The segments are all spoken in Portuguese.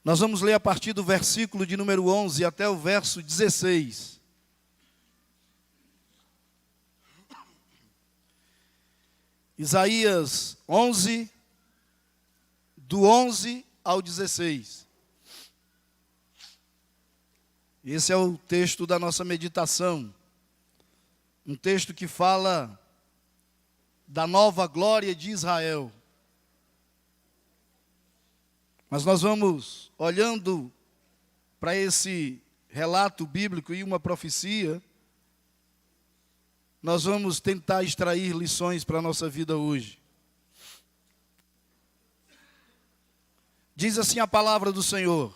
Nós vamos ler a partir do versículo de número 11 até o verso 16. Isaías 11, do 11 ao 16. Esse é o texto da nossa meditação. Um texto que fala da nova glória de Israel. Mas nós vamos, olhando para esse relato bíblico e uma profecia, nós vamos tentar extrair lições para a nossa vida hoje. Diz assim a palavra do Senhor: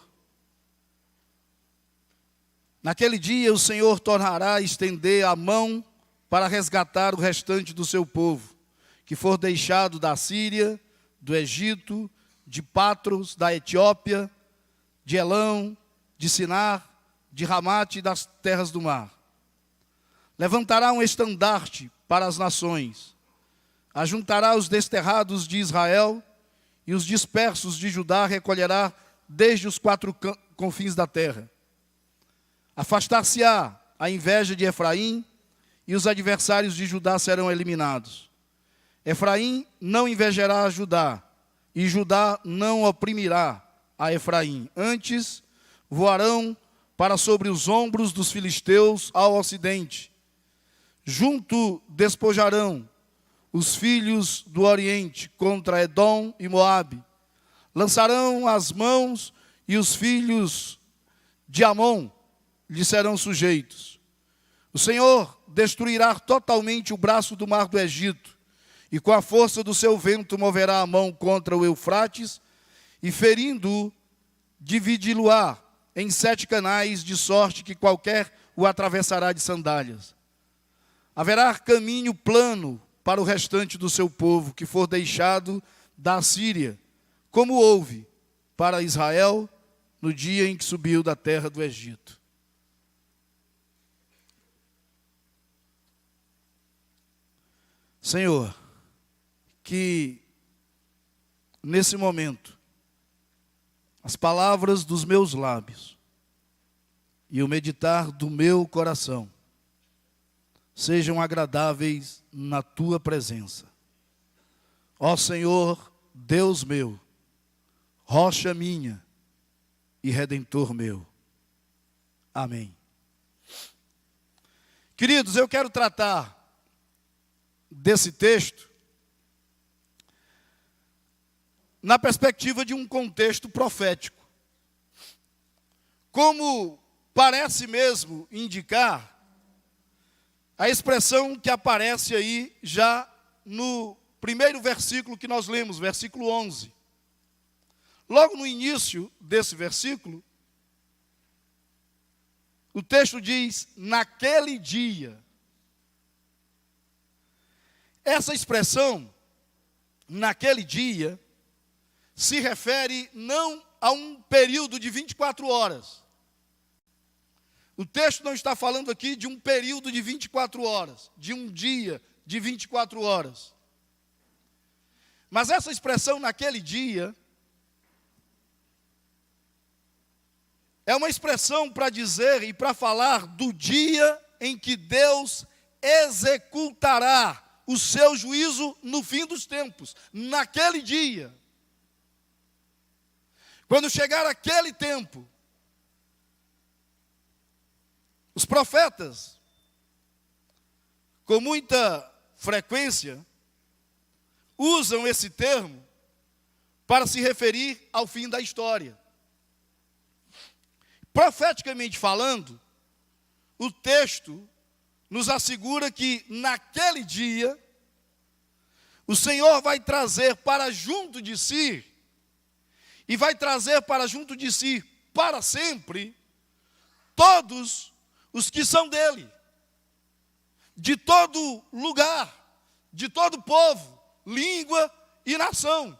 naquele dia o Senhor tornará a estender a mão para resgatar o restante do seu povo, que for deixado da Síria, do Egito, de Patros, da Etiópia, de Elão, de Sinar, de Ramate e das terras do mar. Levantará um estandarte para as nações, ajuntará os desterrados de Israel, e os dispersos de Judá recolherá desde os quatro confins da terra. Afastar-se-á a inveja de Efraim, e os adversários de Judá serão eliminados. Efraim não invejará a Judá, e Judá não oprimirá a Efraim. Antes, voarão para sobre os ombros dos filisteus ao ocidente. Junto despojarão os filhos do Oriente contra Edom e Moabe. Lançarão as mãos e os filhos de Amon lhe serão sujeitos. O Senhor destruirá totalmente o braço do mar do Egito, e com a força do seu vento moverá a mão contra o Eufrates, e ferindo-o, dividi-lo-á em 7 canais, de sorte que qualquer o atravessará de sandálias. Haverá caminho plano para o restante do seu povo, que for deixado da Síria, como houve para Israel no dia em que subiu da terra do Egito. Senhor, que nesse momento as palavras dos meus lábios e o meditar do meu coração sejam agradáveis na tua presença. Ó Senhor, Deus meu, rocha minha e redentor meu. Amém. Queridos, eu quero tratar desse texto na perspectiva de um contexto profético. Como parece mesmo indicar a expressão que aparece aí já no primeiro versículo que nós lemos, versículo 11. Logo no início desse versículo, o texto diz, naquele dia. Essa expressão, naquele dia, se refere não a um período de 24 horas. O texto não está falando aqui de um período de 24 horas, de um dia de 24 horas. Mas essa expressão, naquele dia, é uma expressão para dizer e para falar do dia em que Deus executará o seu juízo no fim dos tempos, naquele dia. Quando chegar aquele tempo, os profetas, com muita frequência, usam esse termo para se referir ao fim da história. Profeticamente falando, o texto nos assegura que naquele dia, o Senhor vai trazer para junto de si, e vai trazer para junto de si, para sempre, todos os que são dele, de todo lugar, de todo povo, língua e nação.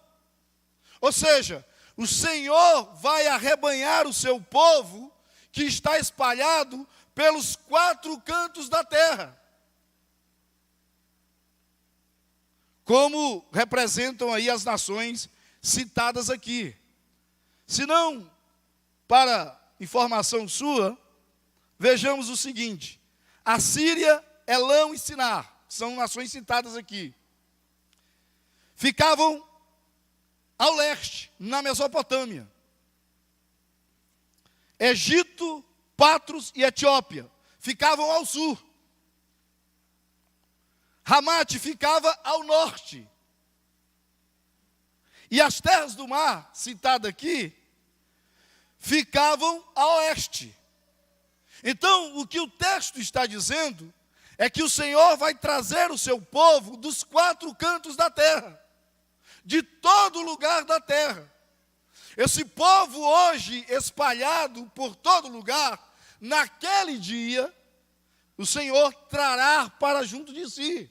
Ou seja, o Senhor vai arrebanhar o seu povo, que está espalhado pelos 4 cantos da terra. Como representam aí as nações citadas aqui. Se não para informação sua, vejamos o seguinte: a Síria, Elão e Sinar, são nações citadas aqui, ficavam ao leste, na Mesopotâmia. Egito, Patros e Etiópia ficavam ao sul. Ramate ficava ao norte. E as terras do mar, citadas aqui, ficavam a oeste. Então, o que o texto está dizendo é que o Senhor vai trazer o seu povo dos 4 cantos da terra, de todo lugar da terra. Esse povo hoje espalhado por todo lugar, naquele dia, o Senhor trará para junto de si.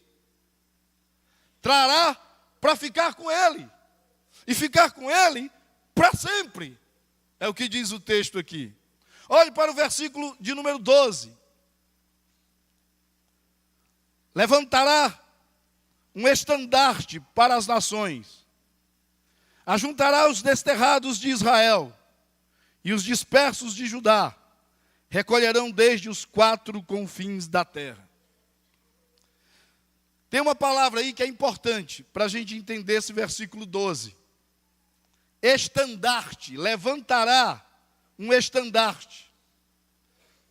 Trará para ficar com Ele. E ficar com Ele para sempre. É o que diz o texto aqui. Olhe para o versículo de número 12. Levantará um estandarte para as nações. Ajuntará os desterrados de Israel e os dispersos de Judá. Recolherão desde os 4 confins da terra. Tem uma palavra aí que é importante para a gente entender esse versículo 12. Estandarte, levantará um estandarte.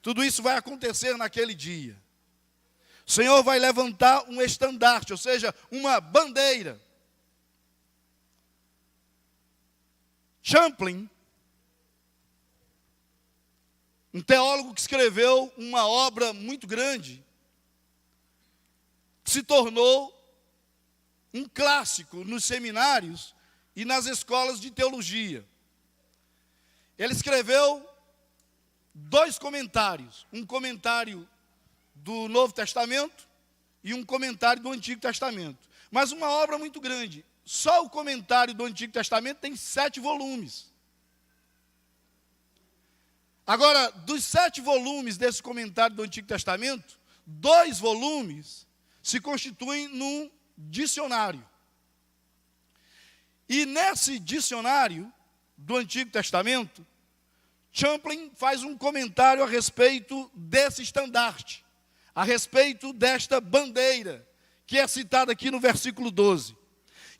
Tudo isso vai acontecer naquele dia. O Senhor vai levantar um estandarte, ou seja, uma bandeira. Champlin, um teólogo que escreveu uma obra muito grande, que se tornou um clássico nos seminários e nas escolas de teologia. Ele escreveu 2 comentários, um comentário do Novo Testamento e um comentário do Antigo Testamento. Mas uma obra muito grande. Só o comentário do Antigo Testamento tem 7 volumes. Agora, dos 7 volumes desse comentário do Antigo Testamento, 2 volumes se constituem num dicionário. E nesse dicionário do Antigo Testamento, Champlin faz um comentário a respeito desse estandarte, a respeito desta bandeira, que é citada aqui no versículo 12.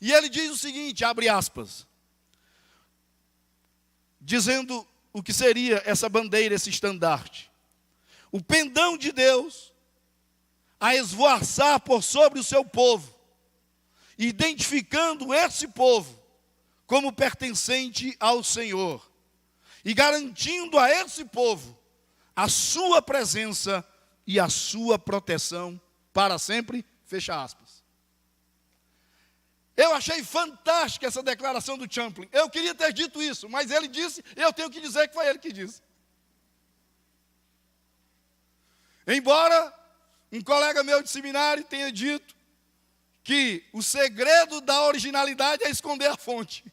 E ele diz o seguinte, abre aspas, dizendo o que seria essa bandeira, esse estandarte. O pendão de Deus a esvoaçar por sobre o seu povo, identificando esse povo como pertencente ao Senhor e garantindo a esse povo a sua presença e a sua proteção para sempre, fecha aspas. Eu achei fantástica essa declaração do Champlin. Eu queria ter dito isso, mas ele disse, eu tenho que dizer que foi ele que disse. Embora um colega meu de seminário tenha dito que o segredo da originalidade é esconder a fonte.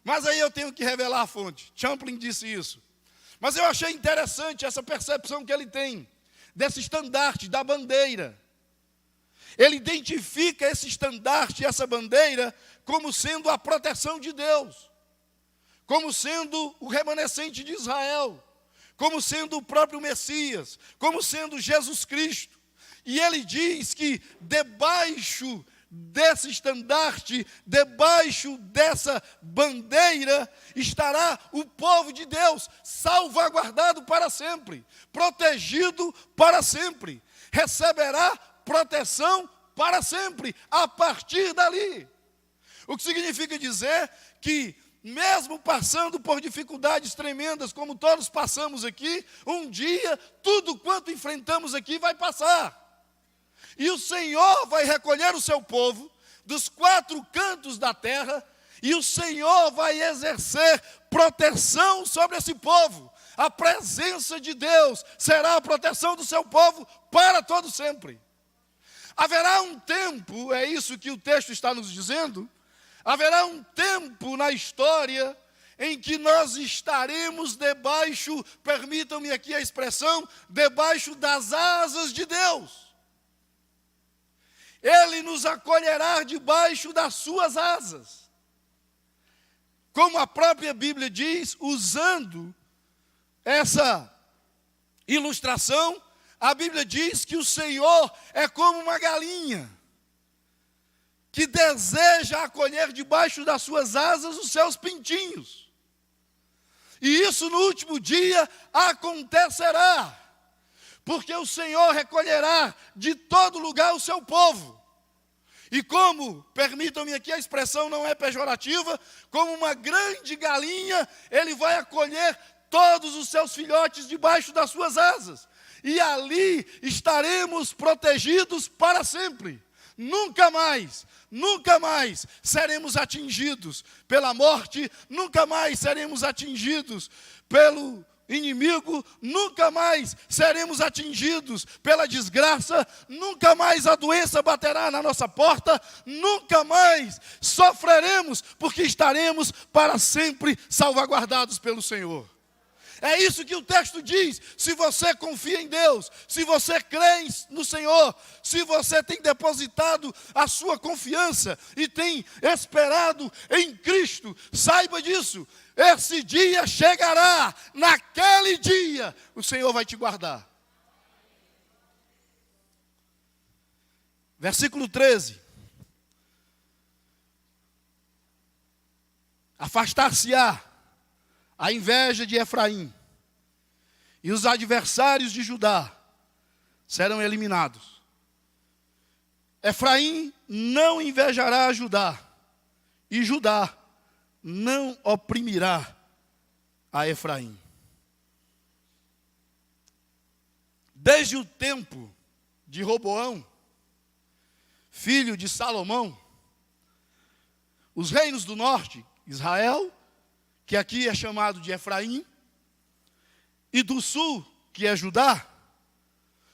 Mas aí eu tenho que revelar a fonte. Champlin disse isso. Mas eu achei interessante essa percepção que ele tem desse estandarte, da bandeira. Ele identifica esse estandarte, essa bandeira, como sendo a proteção de Deus, como sendo o remanescente de Israel, como sendo o próprio Messias, como sendo Jesus Cristo. E ele diz que debaixo desse estandarte, debaixo dessa bandeira, estará o povo de Deus, salvaguardado para sempre, protegido para sempre, receberá proteção para sempre, a partir dali. O que significa dizer que, mesmo passando por dificuldades tremendas, como todos passamos aqui, um dia, tudo quanto enfrentamos aqui vai passar. E o Senhor vai recolher o seu povo dos 4 cantos da terra, e o Senhor vai exercer proteção sobre esse povo. A presença de Deus será a proteção do seu povo para todo sempre. Haverá um tempo, é isso que o texto está nos dizendo, haverá um tempo na história em que nós estaremos debaixo, permitam-me aqui a expressão, debaixo das asas de Deus. Ele nos acolherá debaixo das suas asas, como a própria Bíblia diz, usando essa ilustração, a Bíblia diz que o Senhor é como uma galinha que deseja acolher debaixo das suas asas os seus pintinhos. E isso no último dia acontecerá, porque o Senhor recolherá de todo lugar o seu povo. E como, permitam-me aqui, a expressão não é pejorativa, como uma grande galinha, ele vai acolher todos os seus filhotes debaixo das suas asas. E ali estaremos protegidos para sempre. Nunca mais seremos atingidos pela morte, nunca mais seremos atingidos pelo inimigo, nunca mais seremos atingidos pela desgraça, nunca mais a doença baterá na nossa porta, nunca mais sofreremos, porque estaremos para sempre salvaguardados pelo Senhor. É isso que o texto diz. Se você confia em Deus, se você crê no Senhor, se você tem depositado a sua confiança e tem esperado em Cristo, saiba disso. Esse dia chegará, naquele dia o Senhor vai te guardar. Versículo 13. Afastar-se-á a inveja de Efraim, e os adversários de Judá serão eliminados. Efraim não invejará Judá, e Judá não oprimirá a Efraim. Desde o tempo de Roboão, filho de Salomão, os reinos do norte, Israel, que aqui é chamado de Efraim, e do sul, que é Judá,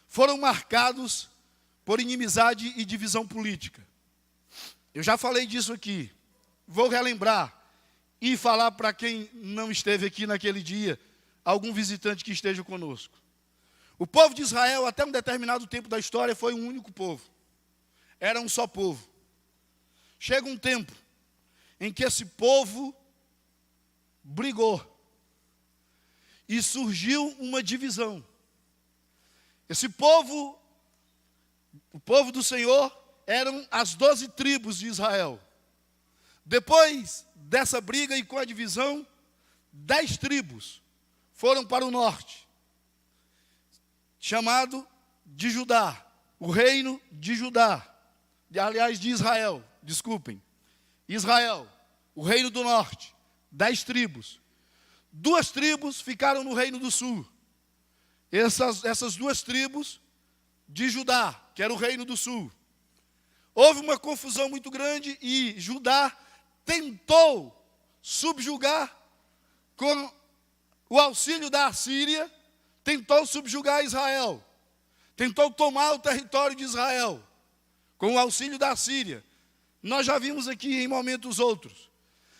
foram marcados por inimizade e divisão política. Eu já falei disso aqui, vou relembrar e falar para quem não esteve aqui naquele dia, algum visitante que esteja conosco. O povo de Israel, até um determinado tempo da história, foi um único povo. Era um só povo. Chega um tempo em que esse povo brigou e surgiu uma divisão. Esse povo, o povo do Senhor, eram as 12 tribos de Israel. Depois dessa briga e com a divisão, 10 tribos foram para o norte, chamado de Judá, o reino de Judá, aliás, de Israel, desculpem, Israel, o reino do norte, 10 tribos. 2 tribos ficaram no reino do sul. Essas 2 tribos de Judá, que era o reino do sul. Houve uma confusão muito grande e Judá tentou subjugar, com o auxílio da Assíria, tentou subjugar Israel. Tentou tomar o território de Israel, com o auxílio da Assíria. Nós já vimos aqui em momentos outros.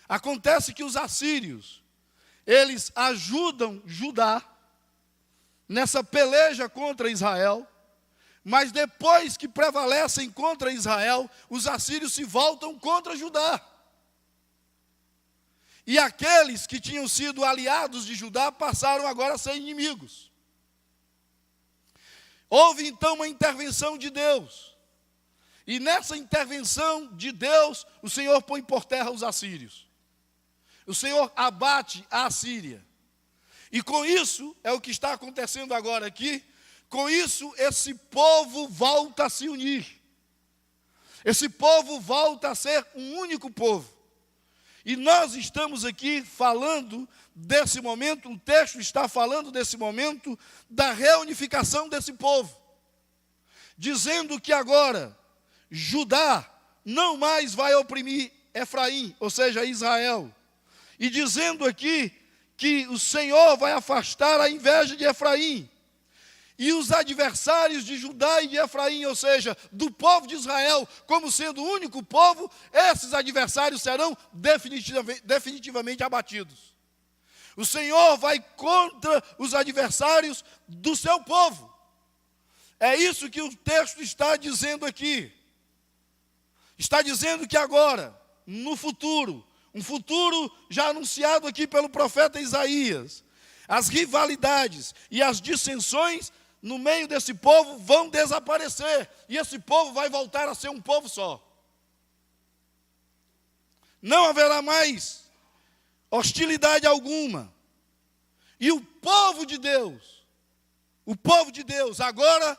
Acontece que os assírios, eles ajudam Judá nessa peleja contra Israel, mas depois que prevalecem contra Israel, os assírios se voltam contra Judá. E aqueles que tinham sido aliados de Judá passaram agora a ser inimigos. Houve então uma intervenção de Deus. E nessa intervenção de Deus, o Senhor põe por terra os assírios. O Senhor abate a Assíria. E com isso, é o que está acontecendo agora aqui, com isso esse povo volta a se unir. Esse povo volta a ser um único povo. E nós estamos aqui falando desse momento, o texto está falando desse momento da reunificação desse povo. Dizendo que agora Judá não mais vai oprimir Efraim, ou seja, Israel. E dizendo aqui que o Senhor vai afastar a inveja de Efraim. E os adversários de Judá e de Efraim, ou seja, do povo de Israel, como sendo o único povo, esses adversários serão definitivamente abatidos. O Senhor vai contra os adversários do seu povo. É isso que o texto está dizendo aqui. Está dizendo que agora, no futuro, um futuro já anunciado aqui pelo profeta Isaías. As rivalidades e as dissensões no meio desse povo vão desaparecer. E esse povo vai voltar a ser um povo só. Não haverá mais hostilidade alguma. E o povo de Deus, agora,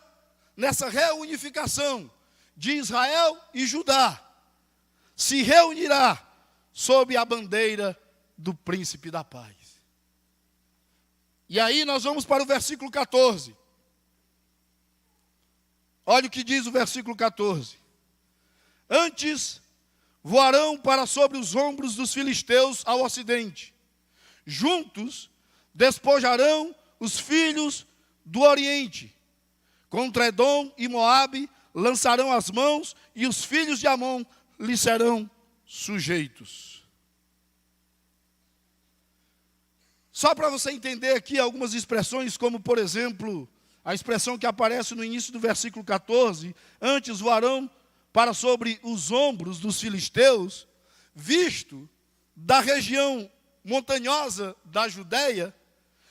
nessa reunificação de Israel e Judá, se reunirá sob a bandeira do príncipe da paz. E aí nós vamos para o versículo 14. Olha o que diz o versículo 14. Antes voarão para sobre os ombros dos filisteus ao ocidente. Juntos despojarão os filhos do oriente. Contra Edom e Moabe lançarão as mãos, e os filhos de Amon lhes serão sujeitos. Só para você entender aqui algumas expressões, como por exemplo, a expressão que aparece no início do versículo 14, antes voarão para sobre os ombros dos filisteus, visto da região montanhosa da Judeia,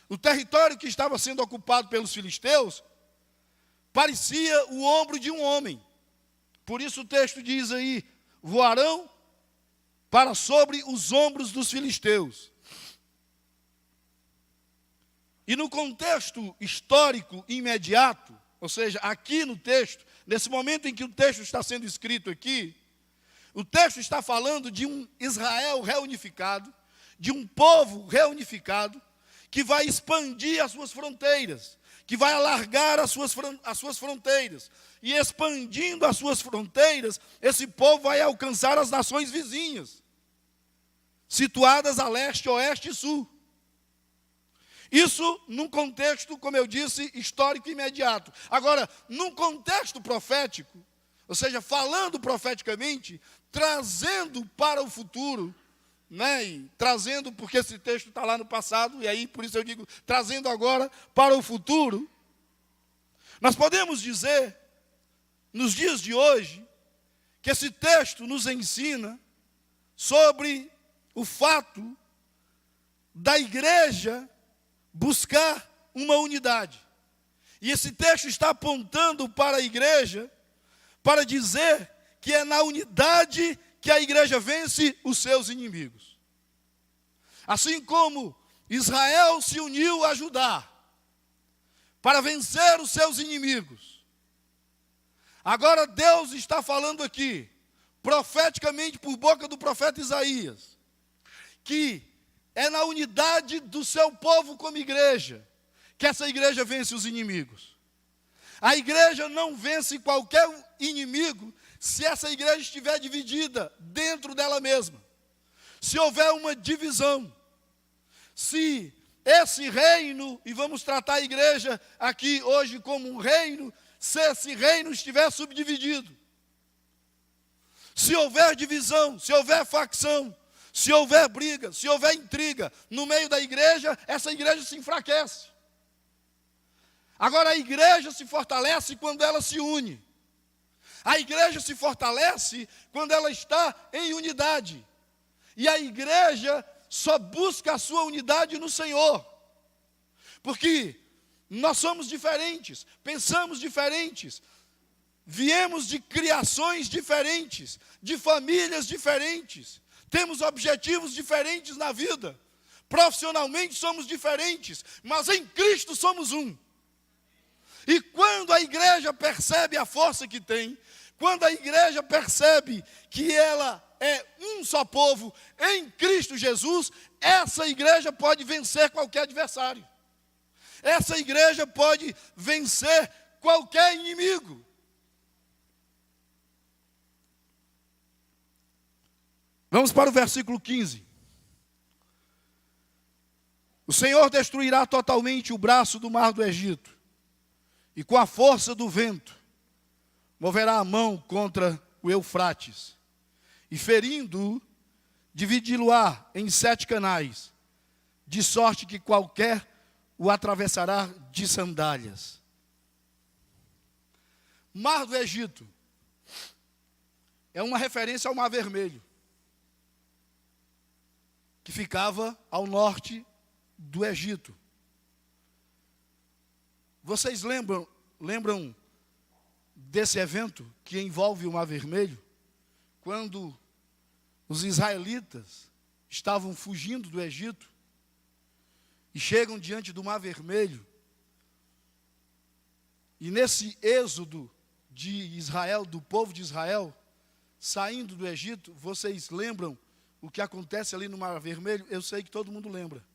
o território que estava sendo ocupado pelos filisteus, parecia o ombro de um homem. Por isso o texto diz aí, voarão para sobre os ombros dos filisteus. E no contexto histórico imediato, ou seja, aqui no texto, nesse momento em que o texto está sendo escrito aqui, o texto está falando de um Israel reunificado, de um povo reunificado, que vai expandir as suas fronteiras, que vai alargar as suas fronteiras. E expandindo as suas fronteiras, esse povo vai alcançar as nações vizinhas, situadas a leste, oeste e sul. Isso num contexto, como eu disse, histórico imediato. Agora, num contexto profético, ou seja, falando profeticamente, trazendo para o futuro, e trazendo, porque esse texto está lá no passado, e aí por isso eu digo, trazendo agora para o futuro, nós podemos dizer, nos dias de hoje, que esse texto nos ensina sobre o fato da igreja buscar uma unidade. E esse texto está apontando para a igreja, para dizer que é na unidade que a igreja vence os seus inimigos. Assim como Israel se uniu a Judá para vencer os seus inimigos, agora Deus está falando aqui, profeticamente por boca do profeta Isaías, que é na unidade do seu povo como igreja que essa igreja vence os inimigos. A igreja não vence qualquer inimigo se essa igreja estiver dividida dentro dela mesma. Se houver uma divisão, se esse reino, e vamos tratar a igreja aqui hoje como um reino, se esse reino estiver subdividido, se houver divisão, se houver facção, se houver briga, se houver intriga no meio da igreja, essa igreja se enfraquece. Agora a igreja se fortalece quando ela se une. A igreja se fortalece quando ela está em unidade. E a igreja só busca a sua unidade no Senhor. Porque nós somos diferentes, pensamos diferentes, viemos de criações diferentes, de famílias diferentes, temos objetivos diferentes na vida, profissionalmente somos diferentes, mas em Cristo somos um. E quando a igreja percebe a força que tem, quando a igreja percebe que ela é um só povo em Cristo Jesus, essa igreja pode vencer qualquer adversário. Essa igreja pode vencer qualquer inimigo. Vamos para o versículo 15. O Senhor destruirá totalmente o braço do mar do Egito, e com a força do vento, moverá a mão contra o Eufrates, e ferindo-o, dividi-lo-á em 7 canais, de sorte que qualquer o atravessará de sandálias. Mar do Egito é uma referência ao Mar Vermelho. que ficava ao norte do Egito. Vocês lembram desse evento que envolve o Mar Vermelho? Quando os israelitas estavam fugindo do Egito e chegam diante do Mar Vermelho. E nesse êxodo de Israel, do povo de Israel, saindo do Egito, vocês lembram o que acontece ali no Mar Vermelho? Eu sei que todo mundo lembra.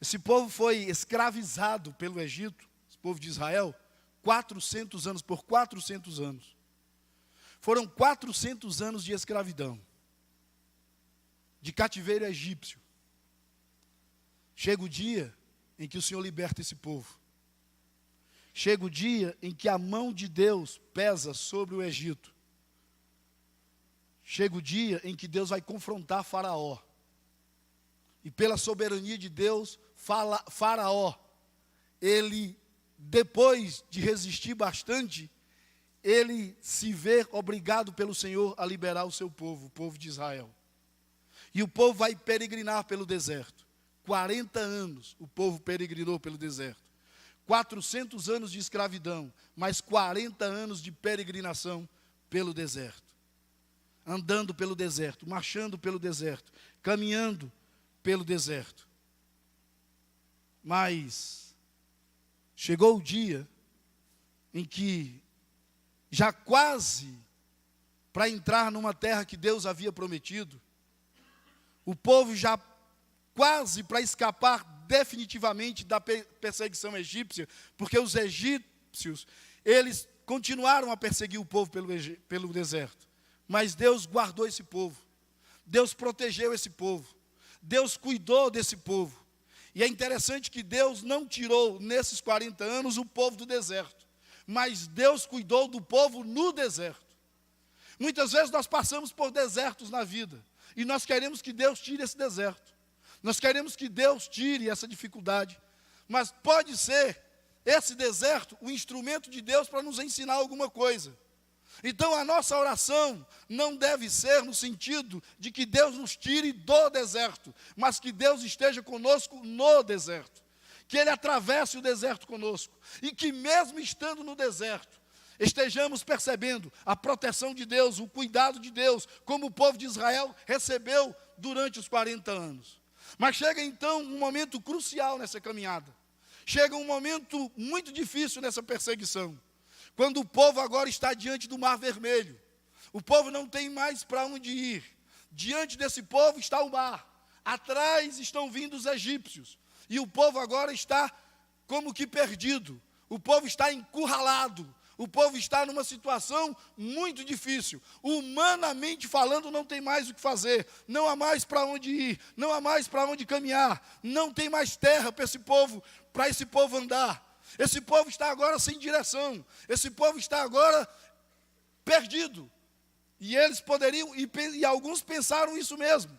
Esse povo foi escravizado pelo Egito, esse povo de Israel, 400 anos, por 400 anos. Foram 400 anos de escravidão, de cativeiro egípcio. Chega o dia em que o Senhor liberta esse povo. Chega o dia em que a mão de Deus pesa sobre o Egito. Chega o dia em que Deus vai confrontar Faraó. E pela soberania de Deus, Faraó, ele, depois de resistir bastante, ele se vê obrigado pelo Senhor a liberar o seu povo, o povo de Israel. E o povo vai peregrinar pelo deserto. 40 anos o povo peregrinou pelo deserto. 400 anos de escravidão, mais 40 anos de peregrinação pelo deserto. Andando pelo deserto, marchando pelo deserto, caminhando pelo deserto. Mas chegou o dia em que, já quase para entrar numa terra que Deus havia prometido, o povo já quase para escapar definitivamente da perseguição egípcia, porque os egípcios, eles continuaram a perseguir o povo pelo deserto, mas Deus guardou esse povo, Deus protegeu esse povo, Deus cuidou desse povo. E é interessante que Deus não tirou nesses 40 anos o povo do deserto, mas Deus cuidou do povo no deserto. Muitas vezes nós passamos por desertos na vida, e nós queremos que Deus tire esse deserto. Nós queremos que Deus tire essa dificuldade, mas pode ser esse deserto o instrumento de Deus para nos ensinar alguma coisa. Então a nossa oração não deve ser no sentido de que Deus nos tire do deserto, mas que Deus esteja conosco no deserto, que Ele atravesse o deserto conosco, e que mesmo estando no deserto, estejamos percebendo a proteção de Deus, o cuidado de Deus, como o povo de Israel recebeu durante os 40 anos. Mas chega então um momento crucial nessa caminhada. Chega um momento muito difícil nessa perseguição. Quando o povo agora está diante do Mar Vermelho. O povo não tem mais para onde ir. Diante desse povo está o mar. Atrás estão vindo os egípcios. E o povo agora está como que perdido. O povo está encurralado. O povo está numa situação muito difícil. Humanamente falando, não tem mais o que fazer. Não há mais para onde ir. Não há mais para onde caminhar. Não tem mais terra para esse povo andar. Esse povo está agora sem direção. Esse povo está agora perdido. E eles poderiam, e alguns pensaram isso mesmo.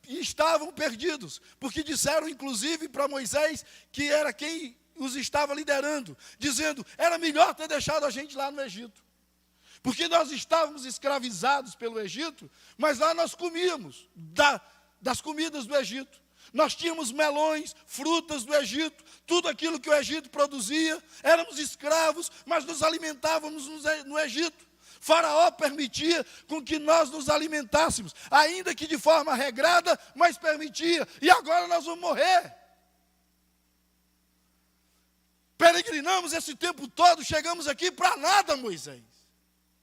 E estavam perdidos. Porque disseram, inclusive, para Moisés, que era quem os estava liderando, dizendo, era melhor ter deixado a gente lá no Egito, porque nós estávamos escravizados pelo Egito, mas lá nós comíamos das comidas do Egito, nós tínhamos melões, frutas do Egito, tudo aquilo que o Egito produzia, éramos escravos, mas nos alimentávamos no Egito. Faraó permitia com que nós nos alimentássemos, ainda que de forma regrada, mas permitia, e agora nós vamos morrer. Peregrinamos esse tempo todo, chegamos aqui para nada, Moisés.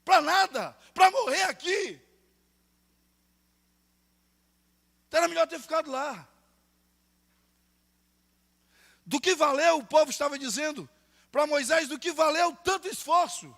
Para nada, para morrer aqui. Então era melhor ter ficado lá. Do que valeu, o povo estava dizendo para Moisés, do que valeu tanto esforço,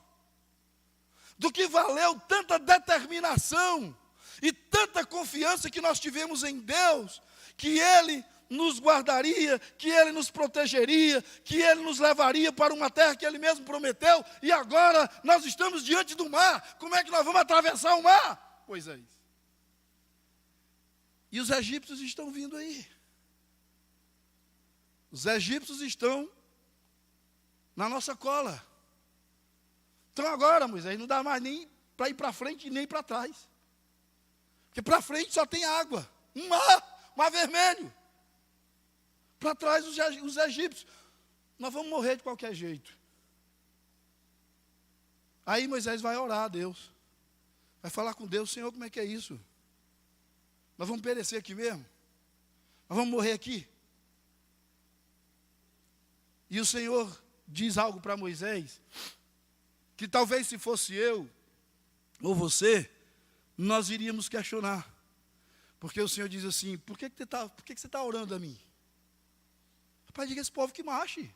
do que valeu tanta determinação e tanta confiança que nós tivemos em Deus, que Ele nos guardaria, que Ele nos protegeria, que Ele nos levaria para uma terra que Ele mesmo prometeu, e agora nós estamos diante do mar. Como é que nós vamos atravessar o mar? Moisés. E os egípcios estão vindo aí. Os egípcios estão na nossa cola. Então agora, Moisés, não dá mais nem para ir para frente e nem para trás. Porque para frente só tem água, um mar vermelho. Para trás os egípcios. Nós vamos morrer de qualquer jeito. Aí Moisés vai orar a Deus. Vai falar com Deus: Senhor, como é que é isso? Nós vamos perecer aqui mesmo? Nós vamos morrer aqui? E o Senhor diz algo para Moisés, que talvez se fosse eu, ou você, nós iríamos questionar. Porque o Senhor diz assim: por que você está orando a mim? Rapaz, diga esse povo que marche.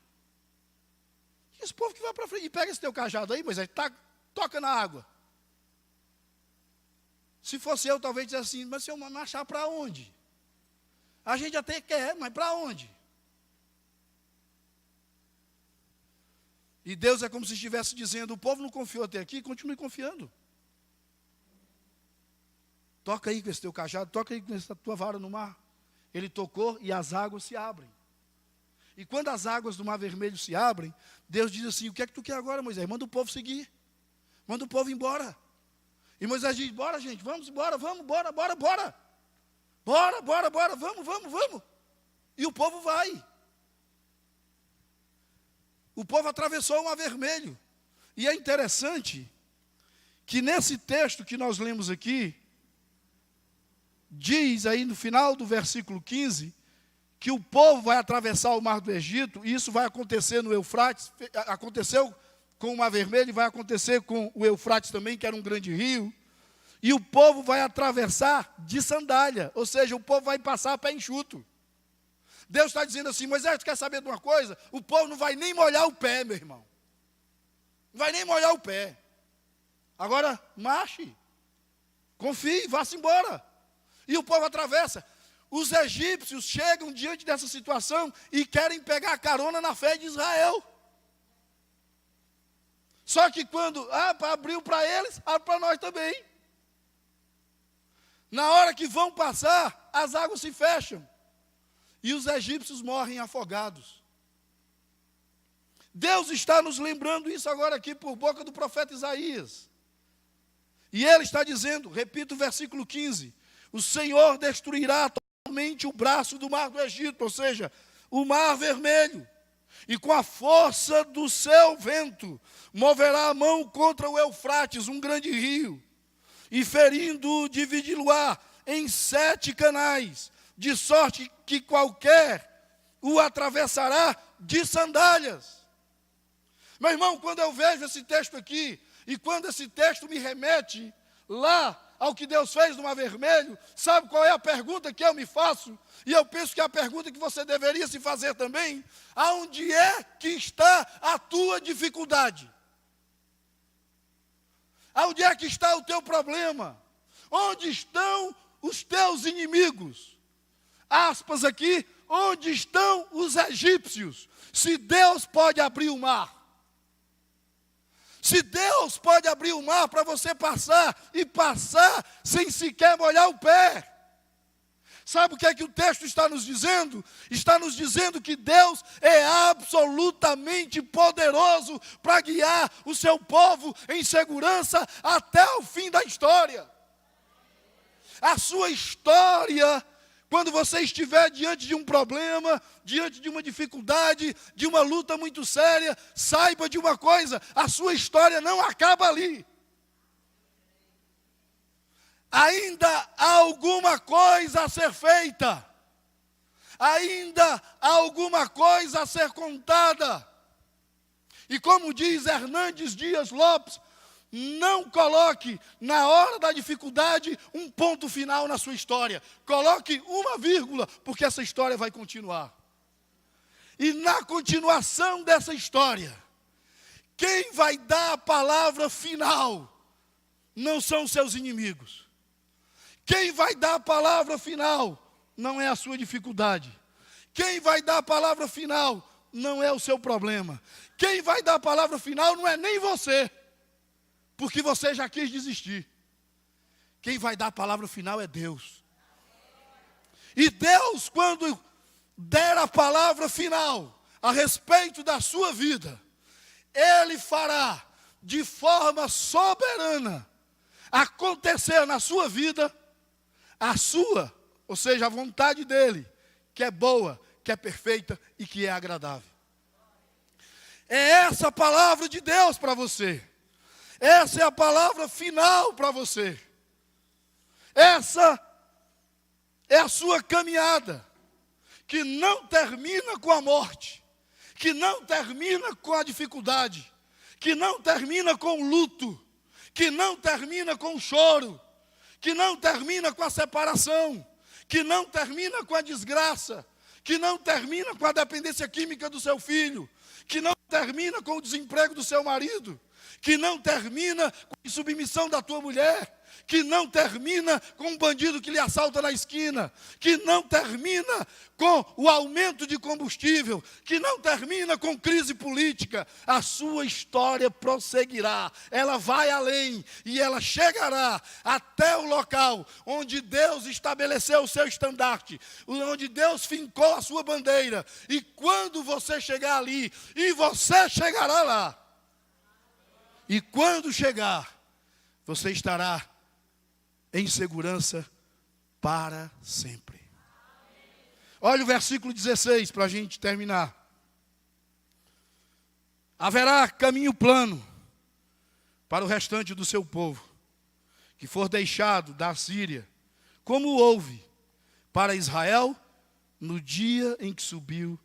Esse povo que vai para frente. E pega esse teu cajado aí, Moisés, toca na água. Se fosse eu, talvez dissesse assim: mas Senhor, marchar para onde? A gente até quer, mas para onde? E Deus é como se estivesse dizendo: o povo não confiou até aqui, continue confiando. Toca aí com esse teu cajado, toca aí com essa tua vara no mar. Ele tocou e as águas se abrem. E quando as águas do Mar Vermelho se abrem, Deus diz assim: o que é que tu quer agora, Moisés? Manda o povo seguir. Manda o povo embora. E Moisés diz: bora, gente, vamos embora, vamos, bora. Bora, vamos. E o povo vai. O povo atravessou o Mar Vermelho. E é interessante que nesse texto que nós lemos aqui, diz aí no final do versículo 15, que o povo vai atravessar o mar do Egito, e isso vai acontecer no Eufrates, aconteceu com o Mar Vermelho, e vai acontecer com o Eufrates também, que era um grande rio, e o povo vai atravessar de sandália, ou seja, o povo vai passar a pé enxuto. Deus está dizendo assim: Moisés, tu quer saber de uma coisa? O povo não vai nem molhar o pé, meu irmão. Não vai nem molhar o pé. Agora, marche, confie, vá-se embora. E o povo atravessa. Os egípcios chegam diante dessa situação e querem pegar carona na fé de Israel. Só que quando abriu para eles, abre para nós também. Na hora que vão passar, as águas se fecham. E os egípcios morrem afogados. Deus está nos lembrando isso agora aqui por boca do profeta Isaías. E ele está dizendo, repito o versículo 15: o Senhor destruirá totalmente o braço do mar do Egito, ou seja, o Mar Vermelho, e com a força do seu vento moverá a mão contra o Eufrates, um grande rio, e ferindo-o, dividi-lo-á em 7 canais, de sorte que qualquer o atravessará de sandálias. Meu irmão, quando eu vejo esse texto aqui, e quando esse texto me remete lá ao que Deus fez no Mar Vermelho, sabe qual é a pergunta que eu me faço? E eu penso que é a pergunta que você deveria se fazer também: aonde é que está a tua dificuldade? Aonde é que está o teu problema? Onde estão os teus inimigos? Aspas aqui: onde estão os egípcios? Se Deus pode abrir o mar, se Deus pode abrir o mar para você passar, e passar sem sequer molhar o pé. Sabe o que é que o texto está nos dizendo? Está nos dizendo que Deus é absolutamente poderoso para guiar o seu povo em segurança até o fim da história. A sua história, quando você estiver diante de um problema, diante de uma dificuldade, de uma luta muito séria, saiba de uma coisa: a sua história não acaba ali. Ainda há alguma coisa a ser feita. Ainda há alguma coisa a ser contada. E como diz Hernandes Dias Lopes, não coloque na hora da dificuldade um ponto final na sua história. Coloque uma vírgula, porque essa história vai continuar. E na continuação dessa história, quem vai dar a palavra final não são os seus inimigos. Quem vai dar a palavra final não é a sua dificuldade. Quem vai dar a palavra final não é o seu problema. Quem vai dar a palavra final não é nem você, porque você já quis desistir. Quem vai dar a palavra final é Deus. E Deus, quando der a palavra final a respeito da sua vida, Ele fará de forma soberana acontecer na sua vida a sua, ou seja, a vontade dele, que é boa, que é perfeita e que é agradável. É essa a palavra de Deus para você. Essa é a palavra final para você. Essa é a sua caminhada, que não termina com a morte, que não termina com a dificuldade, que não termina com o luto, que não termina com o choro, que não termina com a separação, que não termina com a desgraça, que não termina com a dependência química do seu filho, que não termina com o desemprego do seu marido, que não termina com a insubmissão da tua mulher, que não termina com um bandido que lhe assalta na esquina, que não termina com o aumento de combustível, que não termina com crise política. A sua história prosseguirá, ela vai além e ela chegará até o local onde Deus estabeleceu o seu estandarte, onde Deus fincou a sua bandeira. E quando você chegar ali, e você chegará lá, e quando chegar, você estará em segurança para sempre. Olha o versículo 16 para a gente terminar. Haverá caminho plano para o restante do seu povo, que for deixado da Síria, como houve para Israel no dia em que subiu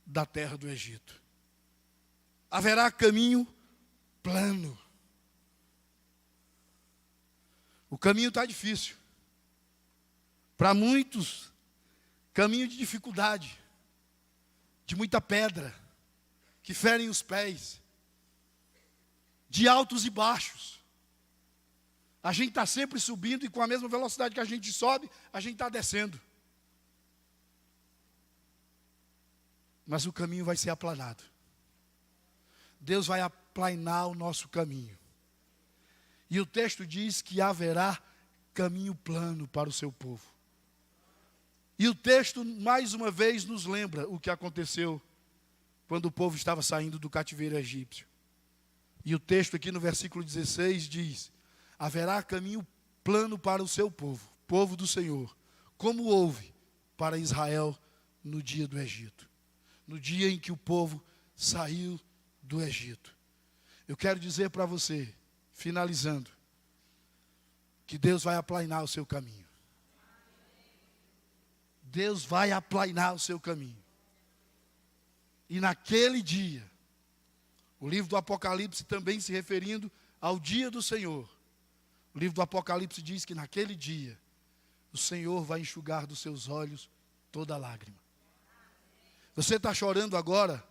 da terra do Egito. Haverá caminho plano. O caminho está difícil. Para muitos, caminho de dificuldade, de muita pedra, que ferem os pés, de altos e baixos. A gente está sempre subindo e com a mesma velocidade que a gente sobe, a gente está descendo. Mas o caminho vai ser aplanado. Deus vai aplanar o nosso caminho. E o texto diz que haverá caminho plano para o seu povo. E o texto, mais uma vez, nos lembra o que aconteceu quando o povo estava saindo do cativeiro egípcio. E o texto aqui no versículo 16 diz: haverá caminho plano para o seu povo, povo do Senhor, como houve para Israel no dia do Egito. No dia em que o povo saiu do Egito. Eu quero dizer para você, finalizando, que Deus vai aplanar o seu caminho. Deus vai aplanar o seu caminho. E naquele dia, o livro do Apocalipse também se referindo ao dia do Senhor. O livro do Apocalipse diz que naquele dia, o Senhor vai enxugar dos seus olhos toda lágrima. Você está chorando agora?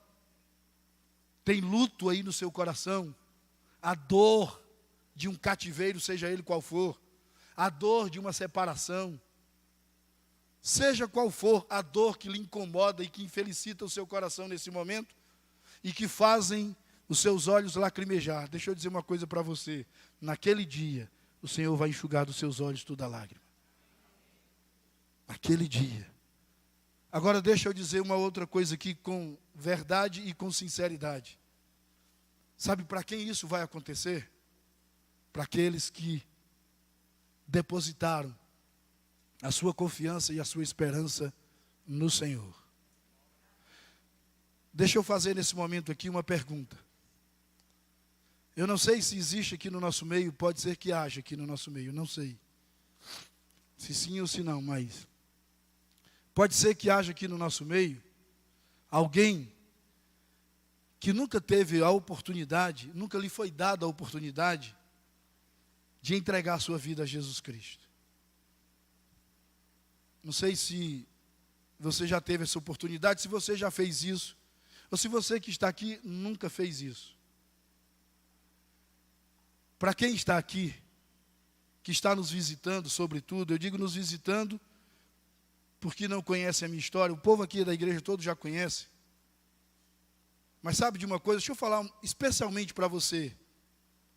Tem luto aí no seu coração? A dor de um cativeiro, seja ele qual for, a dor de uma separação, seja qual for a dor que lhe incomoda e que infelicita o seu coração nesse momento, e que fazem os seus olhos lacrimejar. Deixa eu dizer uma coisa para você, naquele dia, o Senhor vai enxugar dos seus olhos toda lágrima. Naquele dia. Agora deixa eu dizer uma outra coisa aqui com verdade e com sinceridade. Sabe para quem isso vai acontecer? Para aqueles que depositaram a sua confiança e a sua esperança no Senhor. Deixa eu fazer nesse momento aqui uma pergunta. Eu não sei se existe aqui no nosso meio, pode ser que haja aqui no nosso meio, não sei. Se sim ou se não, mas pode ser que haja aqui no nosso meio alguém que nunca teve a oportunidade, nunca lhe foi dada a oportunidade de entregar a sua vida a Jesus Cristo. Não sei se você já teve essa oportunidade, se você já fez isso, ou se você que está aqui nunca fez isso. Para quem está aqui, que está nos visitando, sobretudo, eu digo nos visitando, porque não conhece a minha história, o povo aqui da igreja todo já conhece. Mas sabe de uma coisa, deixa eu falar especialmente para você,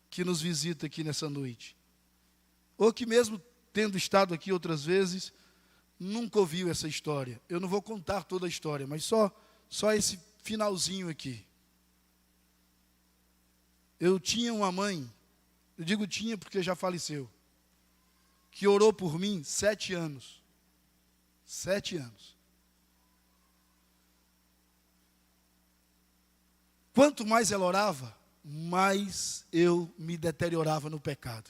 que nos visita aqui nessa noite. Ou que mesmo tendo estado aqui outras vezes, nunca ouviu essa história. Eu não vou contar toda a história, mas só esse finalzinho aqui. Eu tinha uma mãe, eu digo tinha porque já faleceu, que orou por mim 7 anos. 7 anos. Quanto mais ela orava, mais eu me deteriorava no pecado.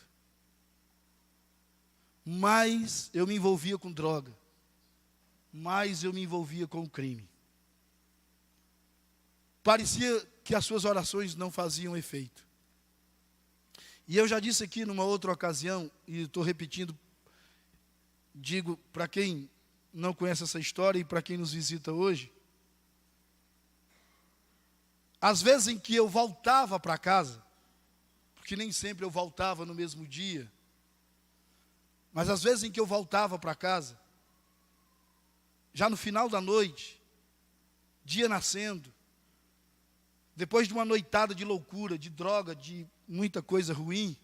Mais eu me envolvia com droga. Mais eu me envolvia com o crime. Parecia que as suas orações não faziam efeito. E eu já disse aqui numa outra ocasião, e estou repetindo, digo para quem não conhece essa história e para quem nos visita hoje, às vezes em que eu voltava para casa, porque nem sempre eu voltava no mesmo dia, mas às vezes em que eu voltava para casa, já no final da noite, dia nascendo, depois de uma noitada de loucura, de droga, de muita coisa ruim,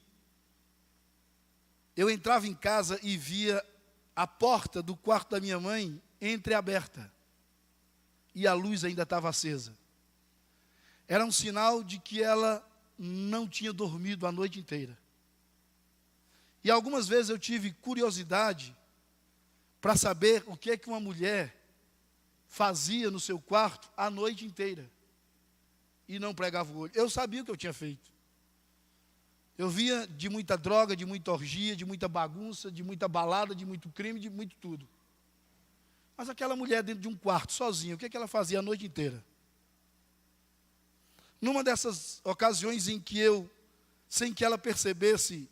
eu entrava em casa e via a porta do quarto da minha mãe entreaberta, e a luz ainda estava acesa. Era um sinal de que ela não tinha dormido a noite inteira. E algumas vezes eu tive curiosidade para saber o que é que uma mulher fazia no seu quarto a noite inteira. E não pregava o olho. Eu sabia o que eu tinha feito. Eu via de muita droga, de muita orgia, de muita bagunça, de muita balada, de muito crime, de muito tudo. Mas aquela mulher dentro de um quarto, sozinha, o que é que ela fazia a noite inteira? Numa dessas ocasiões em que eu, sem que ela percebesse,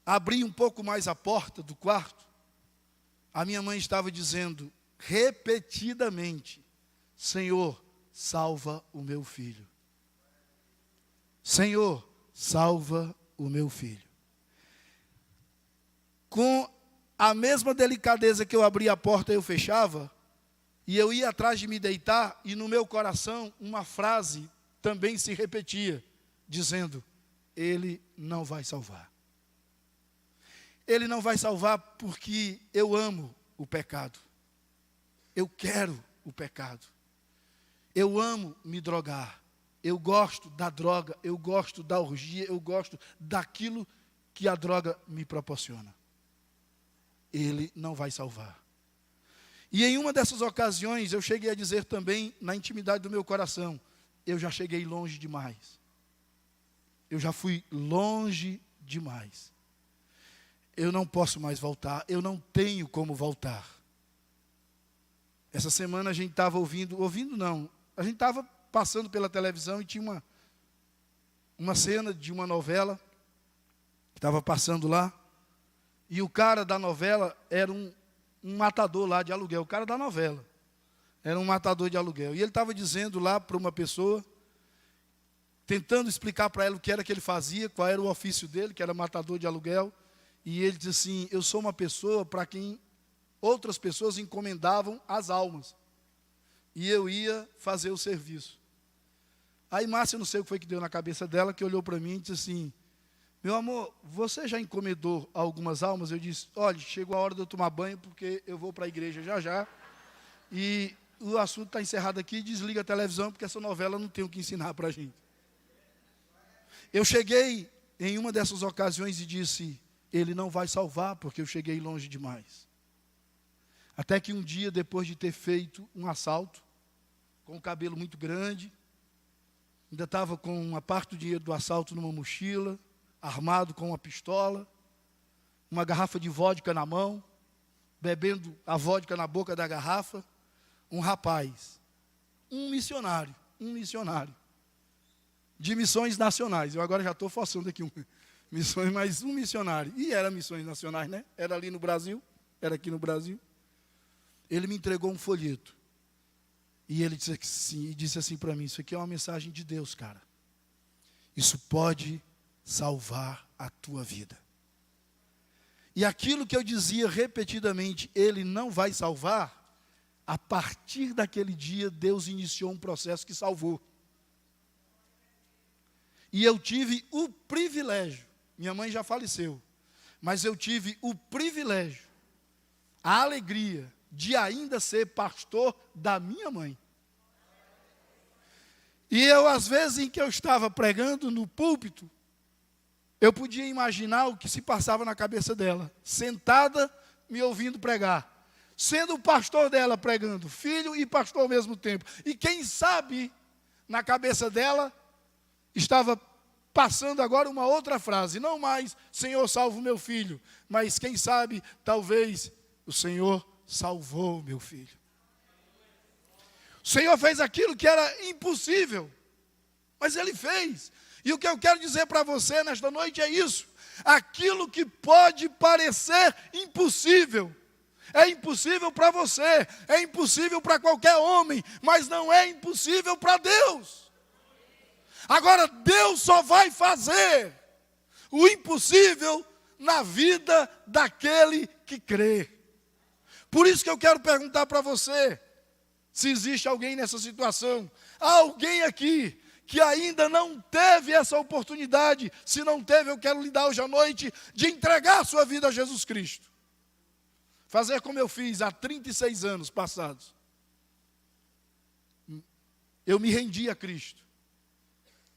abri um pouco mais a porta do quarto, a minha mãe estava dizendo repetidamente: Senhor, salva o meu filho. Senhor, salva o meu filho. Com a mesma delicadeza que eu abria a porta, eu fechava, e eu ia atrás de me deitar, e no meu coração uma frase também se repetia, dizendo: Ele não vai salvar. Ele não vai salvar porque eu amo o pecado. Eu quero o pecado. Eu amo me drogar. Eu gosto da droga, eu gosto da orgia, eu gosto daquilo que a droga me proporciona. Ele não vai salvar. E em uma dessas ocasiões eu cheguei a dizer também, na intimidade do meu coração: eu já cheguei longe demais. Eu já fui longe demais. Eu não posso mais voltar, eu não tenho como voltar. Essa semana a gente estava a gente estava passando pela televisão e tinha uma cena de uma novela que estava passando lá, e o cara da novela era um matador lá de aluguel, o cara da novela era um matador de aluguel, e ele estava dizendo lá para uma pessoa, tentando explicar para ela o que era que ele fazia, qual era o ofício dele, que era matador de aluguel, e ele disse assim: eu sou uma pessoa para quem outras pessoas encomendavam as almas, e eu ia fazer o serviço. Aí Márcia, não sei o que foi que deu na cabeça dela, que olhou para mim e disse assim: meu amor, você já encomendou algumas almas? Eu disse: olha, chegou a hora de eu tomar banho, porque eu vou para a igreja já já, e o assunto está encerrado aqui, desliga a televisão, porque essa novela não tem o que ensinar para a gente. Eu cheguei em uma dessas ocasiões e disse: ele não vai salvar, porque eu cheguei longe demais. Até que um dia, depois de ter feito um assalto, com o cabelo muito grande, ainda estava com uma parte do dinheiro do assalto numa mochila, armado com uma pistola, uma garrafa de vodka na mão, bebendo a vodka na boca da garrafa, um rapaz, um missionário, de missões nacionais. Eu agora já estou forçando aqui missões, mas um missionário. E era missões nacionais, né? Era ali no Brasil, era aqui no Brasil. Ele me entregou um folheto. E ele disse assim para mim: isso aqui é uma mensagem de Deus, cara. Isso pode salvar a tua vida. E aquilo que eu dizia repetidamente, ele não vai salvar, a partir daquele dia, Deus iniciou um processo que salvou. E eu tive o privilégio, minha mãe já faleceu, mas eu tive o privilégio, a alegria de ainda ser pastor da minha mãe. E eu, às vezes em que eu estava pregando no púlpito, Eu podia imaginar o que se passava na cabeça dela, sentada, me ouvindo pregar, sendo o pastor dela pregando, filho e pastor ao mesmo tempo. E quem sabe, na cabeça dela, estava passando agora uma outra frase, não mais, Senhor, salva o meu filho, mas quem sabe, talvez, o Senhor salvou o meu filho. O Senhor fez aquilo que era impossível, mas Ele fez. E o que eu quero dizer para você nesta noite é isso: aquilo que pode parecer impossível, é impossível para você, é impossível para qualquer homem, mas não é impossível para Deus. Agora, Deus só vai fazer o impossível na vida daquele que crê. Por isso que eu quero perguntar para você, se existe alguém nessa situação, há alguém aqui que ainda não teve essa oportunidade. Se não teve, eu quero lhe dar hoje à noite de entregar a sua vida a Jesus Cristo. Fazer como eu fiz há 36 anos passados. Eu me rendi a Cristo.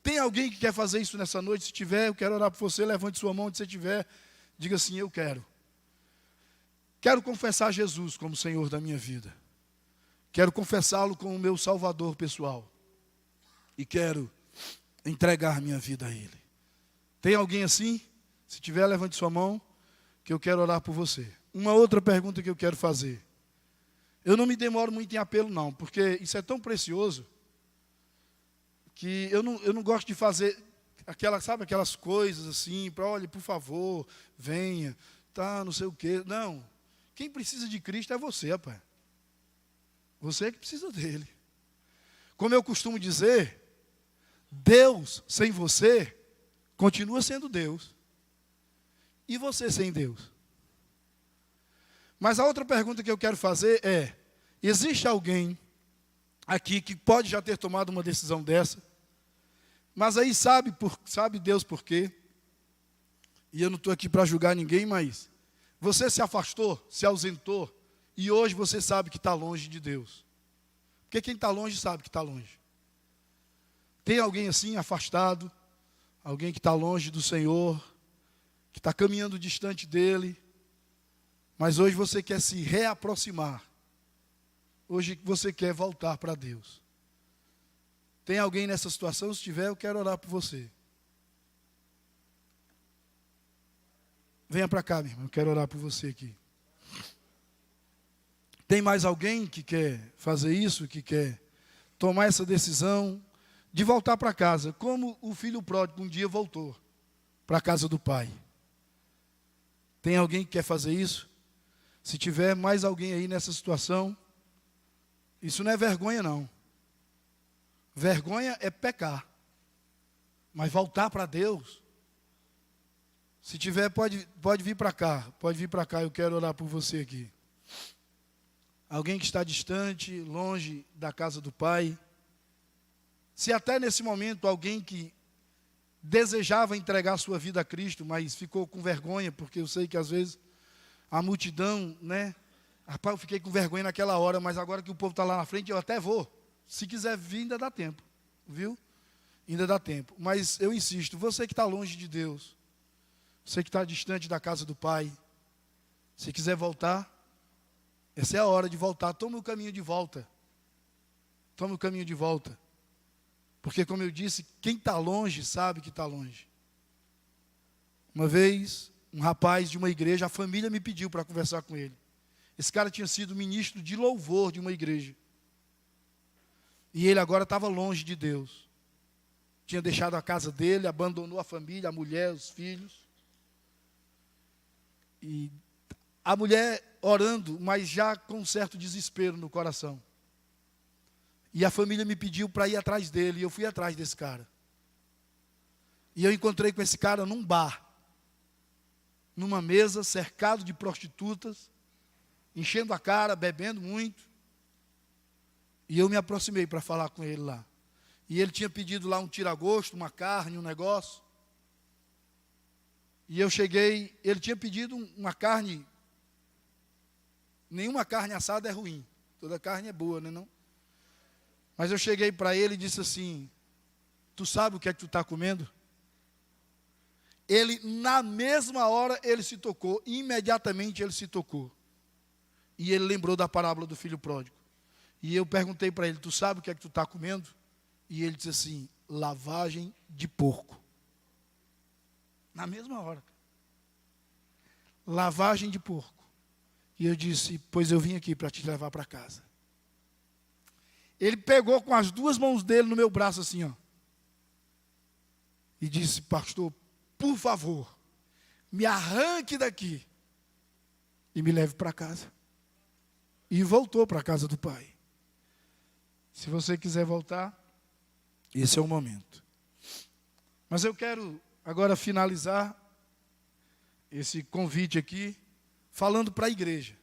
Tem alguém que quer fazer isso nessa noite? Se tiver, eu quero orar por você. Levante sua mão onde você estiver. Diga assim: eu quero. Quero confessar Jesus como Senhor da minha vida. Quero confessá-lo como meu Salvador pessoal. E quero entregar minha vida a Ele. Tem alguém assim? Se tiver, levante sua mão, que eu quero orar por você. Uma outra pergunta que eu quero fazer. Eu não me demoro muito em apelo, não, porque isso é tão precioso, que eu não gosto de fazer aquelas coisas assim, para, olha, por favor, venha, tá, não sei o quê. Não, quem precisa de Cristo é você, rapaz. Você é que precisa dele. Como eu costumo dizer, Deus sem você continua sendo Deus. E você sem Deus? Mas a outra pergunta que eu quero fazer é: existe alguém aqui que pode já ter tomado uma decisão dessa, mas aí sabe Deus por quê? E eu não estou aqui para julgar ninguém, mas você se afastou, se ausentou, e hoje você sabe que está longe de Deus. Porque quem está longe sabe que está longe. Tem alguém assim, afastado, alguém que está longe do Senhor, que está caminhando distante dEle, mas hoje você quer se reaproximar. Hoje você quer voltar para Deus. Tem alguém nessa situação? Se tiver, eu quero orar por você. Venha para cá, meu irmão, eu quero orar por você aqui. Tem mais alguém que quer fazer isso, que quer tomar essa decisão de voltar para casa, como o filho pródigo um dia voltou para a casa do pai? Tem alguém que quer fazer isso? Se tiver mais alguém aí nessa situação, isso não é vergonha, não. Vergonha é pecar. Mas voltar para Deus, se tiver, pode vir para cá. Pode vir para cá, eu quero orar por você aqui. Alguém que está distante, longe da casa do Pai. Se até nesse momento alguém que desejava entregar sua vida a Cristo, mas ficou com vergonha, porque eu sei que às vezes a multidão, né? Rapaz, eu fiquei com vergonha naquela hora, mas agora que o povo está lá na frente, eu até vou. Se quiser vir, ainda dá tempo, viu? Ainda dá tempo. Mas eu insisto, você que está longe de Deus, você que está distante da casa do Pai, se quiser voltar, essa é a hora de voltar. Toma o caminho de volta. Toma o caminho de volta. Porque, como eu disse, quem está longe sabe que está longe. Uma vez, um rapaz de uma igreja, a família me pediu para conversar com ele. Esse cara tinha sido ministro de louvor de uma igreja. E ele agora estava longe de Deus. Tinha deixado a casa dele, abandonou a família, a mulher, os filhos. E a mulher orando, mas já com um certo desespero no coração. E a família me pediu para ir atrás dele, e eu fui atrás desse cara. E eu encontrei com esse cara num bar, numa mesa, cercado de prostitutas, enchendo a cara, bebendo muito. E eu me aproximei para falar com ele lá. E ele tinha pedido lá um tira-gosto, uma carne, um negócio. E eu cheguei, ele tinha pedido uma carne. Nenhuma carne assada é ruim. Toda carne é boa, né, não? Mas eu cheguei para ele e disse assim: tu sabe o que é que tu está comendo? Ele, na mesma hora, ele se tocou, imediatamente ele se tocou. E ele lembrou da parábola do filho pródigo. E eu perguntei para ele, tu sabe o que é que tu está comendo? E ele disse assim, lavagem de porco. Na mesma hora. Lavagem de porco. E eu disse, pois eu vim aqui para te levar para casa. Ele pegou com as duas mãos dele no meu braço assim, ó. E disse, pastor, por favor, me arranque daqui e me leve para casa. E voltou para a casa do pai. Se você quiser voltar, esse é o momento. Mas eu quero agora finalizar esse convite aqui, falando para a igreja.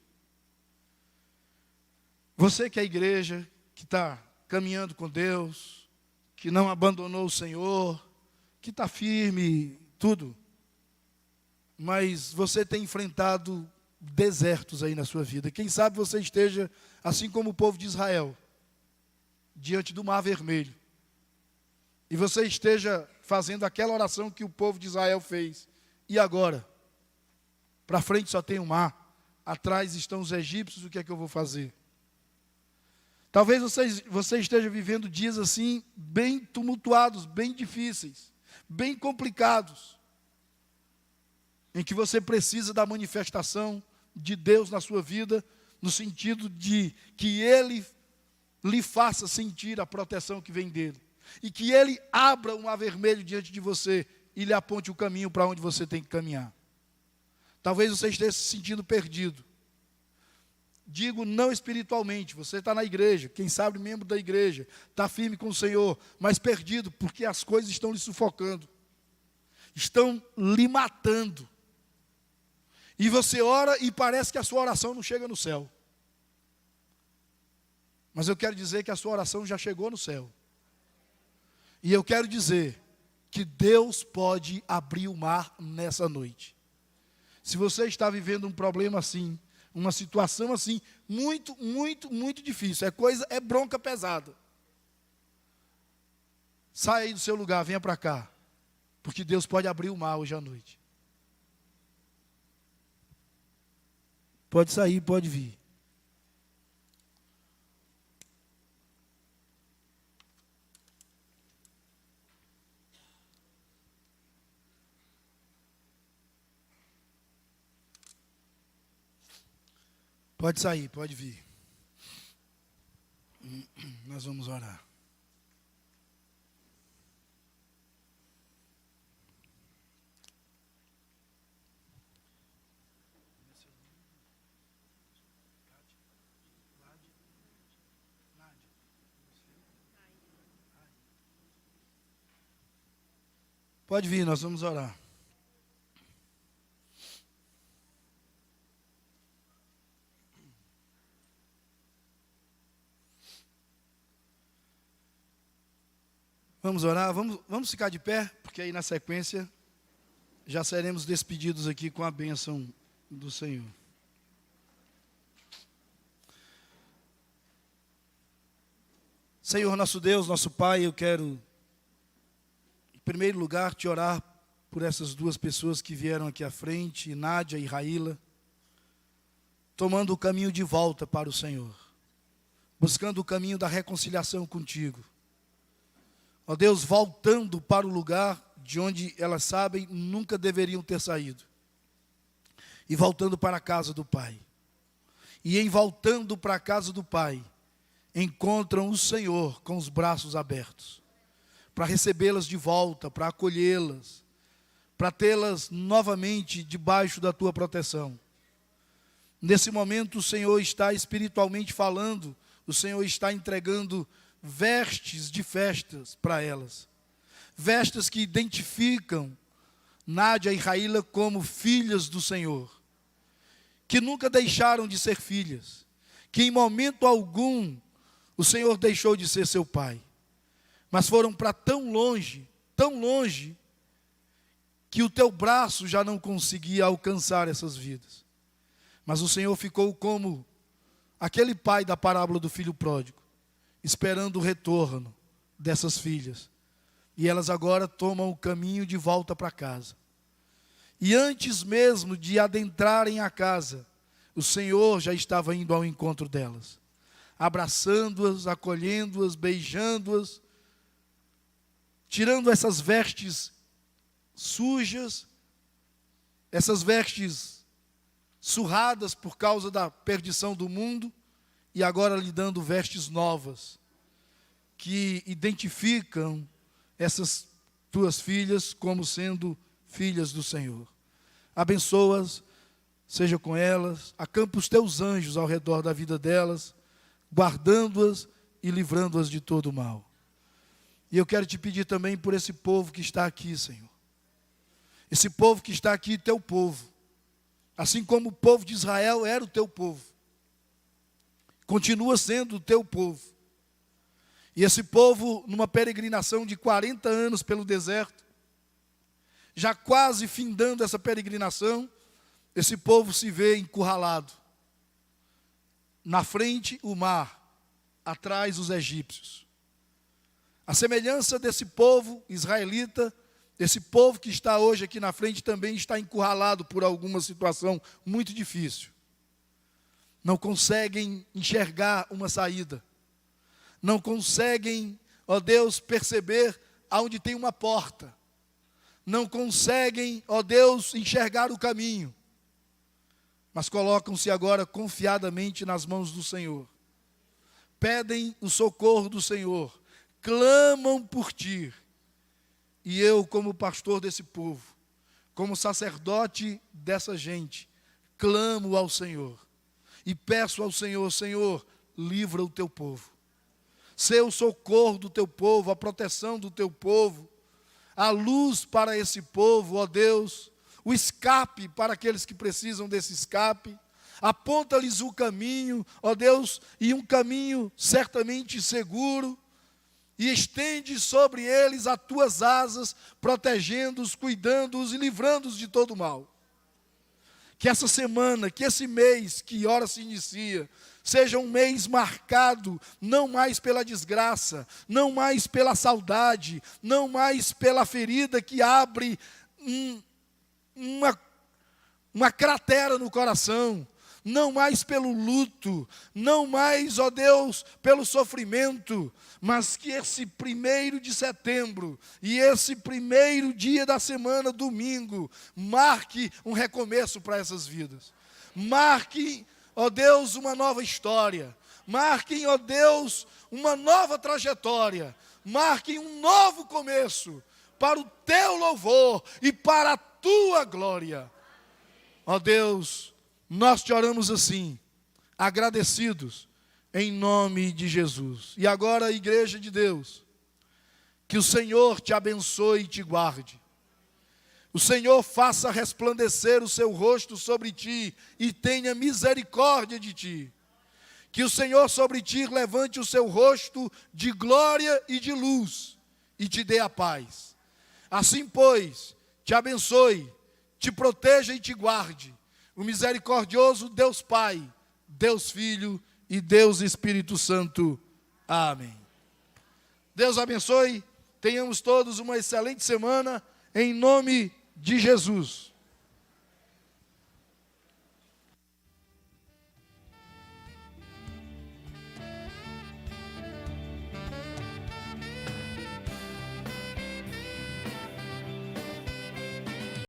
Você que é a igreja, que está caminhando com Deus, que não abandonou o Senhor, que está firme, tudo. Mas você tem enfrentado desertos aí na sua vida. Quem sabe você esteja, assim como o povo de Israel, diante do Mar Vermelho. E você esteja fazendo aquela oração que o povo de Israel fez. E agora? Para frente só tem o mar. Atrás estão os egípcios, o que é que eu vou fazer? Talvez você esteja vivendo dias assim, bem tumultuados, bem difíceis, bem complicados, em que você precisa da manifestação de Deus na sua vida, no sentido de que Ele lhe faça sentir a proteção que vem dEle, e que Ele abra um mar vermelho diante de você, e lhe aponte o caminho para onde você tem que caminhar. Talvez você esteja se sentindo perdido. Digo não espiritualmente, você está na igreja, quem sabe membro da igreja, está firme com o Senhor, mas perdido porque as coisas estão lhe sufocando, estão lhe matando. E você ora e parece que a sua oração não chega no céu. Mas eu quero dizer que a sua oração já chegou no céu. E eu quero dizer que Deus pode abrir o mar nessa noite. Se você está vivendo um problema assim, uma situação assim, muito, muito, muito difícil, é bronca pesada. Saia aí do seu lugar, venha para cá, porque Deus pode abrir o mar hoje à noite. Pode sair, pode vir. Pode sair, pode vir. Nós vamos orar. Pode vir, nós vamos orar. Vamos orar, vamos ficar de pé, porque aí na sequência já seremos despedidos aqui com a bênção do Senhor. Senhor, nosso Deus, nosso Pai, eu quero, em primeiro lugar, te orar por essas duas pessoas que vieram aqui à frente, Nádia e Raíla, tomando o caminho de volta para o Senhor, buscando o caminho da reconciliação contigo. Ó Deus, voltando para o lugar de onde elas sabem nunca deveriam ter saído. E voltando para a casa do Pai. E em voltando para a casa do Pai, encontram o Senhor com os braços abertos. Para recebê-las de volta, para acolhê-las, para tê-las novamente debaixo da tua proteção. Nesse momento o Senhor está espiritualmente falando, o Senhor está entregando vestes de festas para elas. Vestes que identificam Nádia e Raíla como filhas do Senhor. Que nunca deixaram de ser filhas. Que em momento algum o Senhor deixou de ser seu pai. Mas foram para tão longe, que o teu braço já não conseguia alcançar essas vidas. Mas o Senhor ficou como aquele pai da parábola do filho pródigo, esperando o retorno dessas filhas. E elas agora tomam o caminho de volta para casa. E antes mesmo de adentrarem a casa, o Senhor já estava indo ao encontro delas, abraçando-as, acolhendo-as, beijando-as, tirando essas vestes sujas, essas vestes surradas por causa da perdição do mundo, e agora lhe dando vestes novas, que identificam essas tuas filhas como sendo filhas do Senhor. Abençoa-as, seja com elas, acampa os teus anjos ao redor da vida delas, guardando-as e livrando-as de todo o mal. E eu quero te pedir também por esse povo que está aqui, Senhor. Esse povo que está aqui, teu povo. Assim como o povo de Israel era o teu povo. Continua sendo o teu povo. E esse povo, numa peregrinação de 40 anos pelo deserto, já quase findando essa peregrinação, esse povo se vê encurralado. Na frente, o mar, atrás, os egípcios. A semelhança desse povo israelita, esse povo que está hoje aqui na frente, também está encurralado por alguma situação muito difícil. Não conseguem enxergar uma saída. Não conseguem, ó Deus, perceber aonde tem uma porta. Não conseguem, ó Deus, enxergar o caminho. Mas colocam-se agora confiadamente nas mãos do Senhor. Pedem o socorro do Senhor. Clamam por ti. E eu, como pastor desse povo, como sacerdote dessa gente, clamo ao Senhor. E peço ao Senhor, Senhor, livra o teu povo. Sê o socorro do teu povo, a proteção do teu povo, a luz para esse povo, ó Deus, o escape para aqueles que precisam desse escape. Aponta-lhes o caminho, ó Deus, e um caminho certamente seguro, e estende sobre eles as tuas asas, protegendo-os, cuidando-os e livrando-os de todo mal. Que essa semana, que esse mês que ora se inicia, seja um mês marcado, não mais pela desgraça, não mais pela saudade, não mais pela ferida que abre uma cratera no coração, não mais pelo luto, não mais, ó Deus, pelo sofrimento, mas que esse 1º de setembro e esse primeiro dia da semana, domingo, marque um recomeço para essas vidas. Marque, ó Deus, uma nova história. Marquem, ó Deus, uma nova trajetória. Marquem um novo começo para o teu louvor e para a tua glória. Ó Deus, nós te oramos assim, agradecidos, em nome de Jesus. E agora, igreja de Deus, que o Senhor te abençoe e te guarde. O Senhor faça resplandecer o seu rosto sobre ti e tenha misericórdia de ti. Que o Senhor sobre ti levante o seu rosto de glória e de luz e te dê a paz. Assim, pois, te abençoe, te proteja e te guarde o misericordioso Deus Pai, Deus Filho e Deus Espírito Santo. Amém. Deus abençoe, tenhamos todos uma excelente semana, em nome de Jesus.